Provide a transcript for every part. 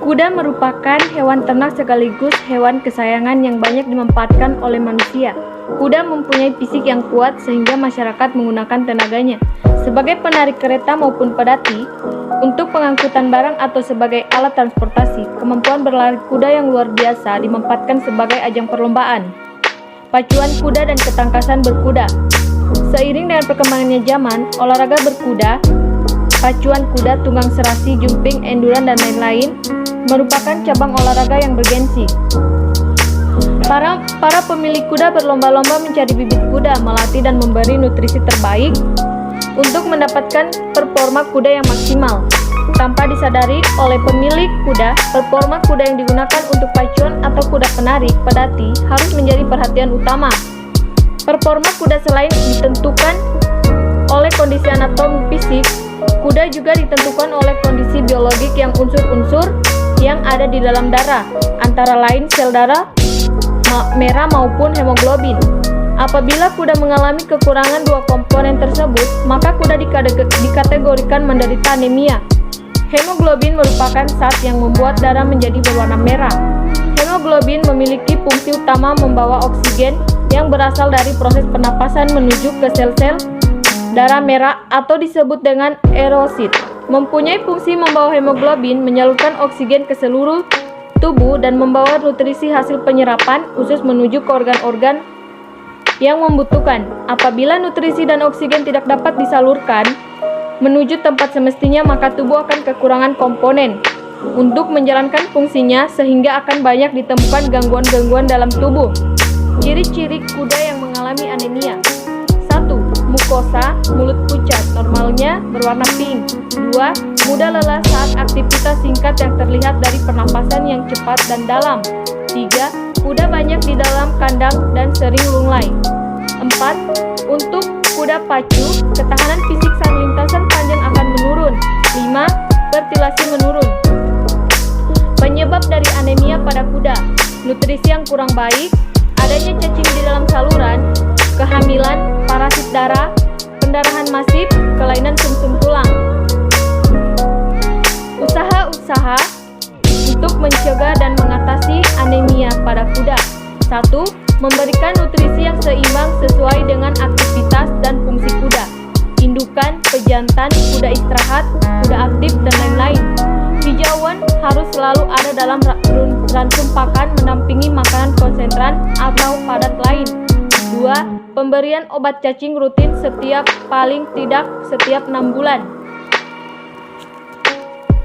Kuda merupakan hewan ternak sekaligus hewan kesayangan yang banyak dimanfaatkan oleh manusia. Kuda mempunyai fisik yang kuat sehingga masyarakat menggunakan tenaganya sebagai penarik kereta maupun pedati, untuk pengangkutan barang atau sebagai alat transportasi. Kemampuan berlari kuda yang luar biasa dimanfaatkan sebagai ajang perlombaan. Pacuan kuda dan ketangkasan berkuda. Seiring dengan perkembangannya zaman, olahraga berkuda, pacuan kuda, tunggang serasi, jumping, enduran, dan lain-lain merupakan cabang olahraga yang bergensi. Para pemilik kuda berlomba-lomba mencari bibit kuda, melatih dan memberi nutrisi terbaik untuk mendapatkan performa kuda yang maksimal. Tanpa disadari oleh pemilik kuda, performa kuda yang digunakan untuk pacuan atau kuda penarik pedati harus menjadi perhatian utama. Performa kuda selain ditentukan oleh kondisi anatomi fisik, kuda juga ditentukan oleh kondisi biologik yang unsur-unsur yang ada di dalam darah, antara lain sel darah merah maupun hemoglobin. Apabila kuda mengalami kekurangan dua komponen tersebut, maka kuda dikategorikan menderita anemia. Hemoglobin merupakan zat yang membuat darah menjadi berwarna merah. Hemoglobin memiliki fungsi utama membawa oksigen yang berasal dari proses pernapasan menuju ke sel-sel darah merah atau disebut dengan eritrosit. Mempunyai fungsi membawa hemoglobin, menyalurkan oksigen ke seluruh tubuh dan membawa nutrisi hasil penyerapan usus menuju ke organ-organ yang membutuhkan. Apabila nutrisi dan oksigen tidak dapat disalurkan menuju tempat semestinya, maka tubuh akan kekurangan komponen untuk menjalankan fungsinya, sehingga akan banyak ditemukan gangguan-gangguan dalam tubuh. Ciri-ciri kuda yang mengalami anemia. 1. Mukosa, mulut pucat, normalnya berwarna pink. 2. Mudah lelah saat aktivitas singkat yang terlihat dari pernapasan yang cepat dan dalam. 3. Kuda banyak di dalam kandang dan sering lunglai. 4. Untuk kuda pacu, ketahanan fisik saat lintasan panjang akan menurun. 5. Fertilasi menurun. Penyebab dari anemia pada kuda: nutrisi yang kurang baik, adanya cacing di dalam saluran, kehamilan, parasit darah, pendarahan masif, kelainan sumsum tulang. Usaha-usaha untuk mencegah dan mengatasi anemia pada kuda. 1. Memberikan nutrisi yang seimbang sesuai dengan aktivitas dan fungsi kuda. Indukan, pejantan, kuda istirahat, kuda aktif, dan lain-lain. Hijauan harus selalu ada dalam ransum pakan, mendampingi makanan konsentran atau padat lain. 2. Pemberian obat cacing rutin paling tidak setiap 6 bulan.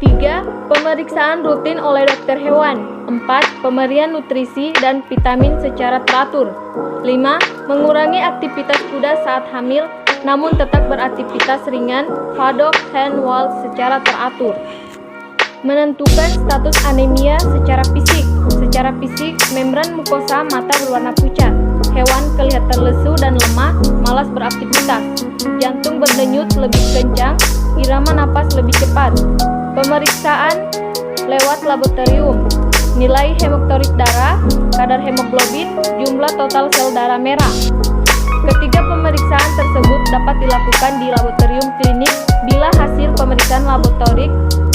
3. Pemeriksaan rutin oleh dokter hewan. 4. Pemberian nutrisi dan vitamin secara teratur. 5. Mengurangi aktivitas kuda saat hamil, namun tetap beraktivitas ringan, paddock hand walk secara teratur. Menentukan status anemia secara fisik. Secara fisik, membran mukosa mata berwarna pucat. Hewan kelihatan lesu dan lemah, malas beraktivitas. Jantung berdenyut lebih kencang, irama napas lebih cepat. Pemeriksaan lewat laboratorium. Nilai hemoktorit darah, kadar hemoglobin, jumlah total sel darah merah. Ketiga pemeriksaan tersebut dapat dilakukan di laboratorium klinik. Bila hasil pemeriksaan laboratorik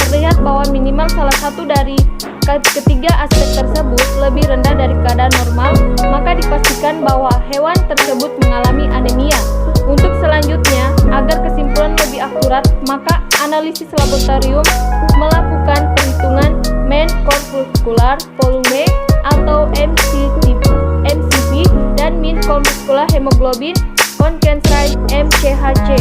terlihat bahwa minimal salah satu dari ketiga aspek tersebut lebih rendah dari kadar normal, maka dipastikan bahwa hewan tersebut mengalami anemia. Untuk selanjutnya, agar kesimpulan lebih akurat, maka analisis laboratorium melakukan perhitungan mean corpuscular volume atau MCV dan mean corpuscular hemoglobin concentrate MCHC.